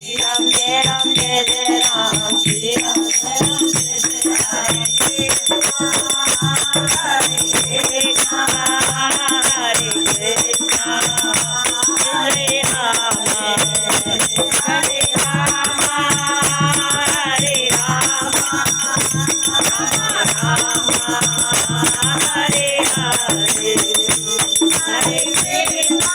Shri Ram Jai Ram Jai Jai Ram Shri Ram Jai Ram Jai Jai Ram Hare Krishna Hare Krishna Hare Rama Hare Rama Hare Rama Rama Rama Hare Hare Hare Krishna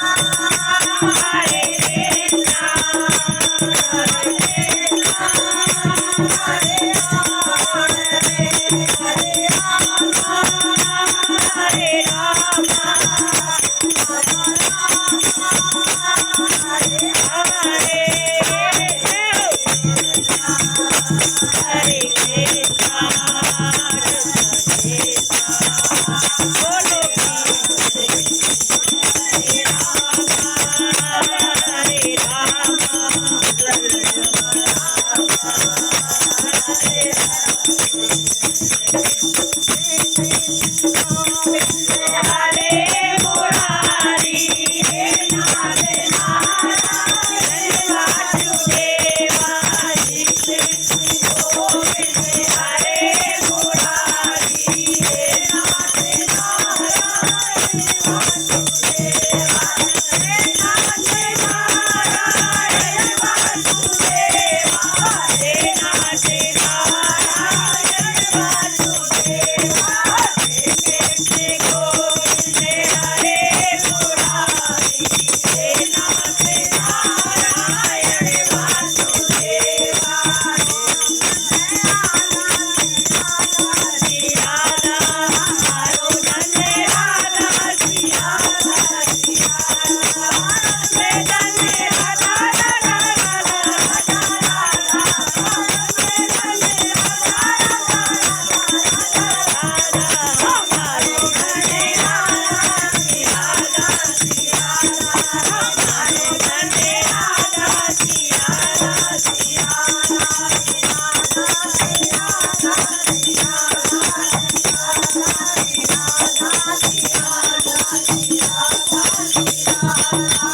Hare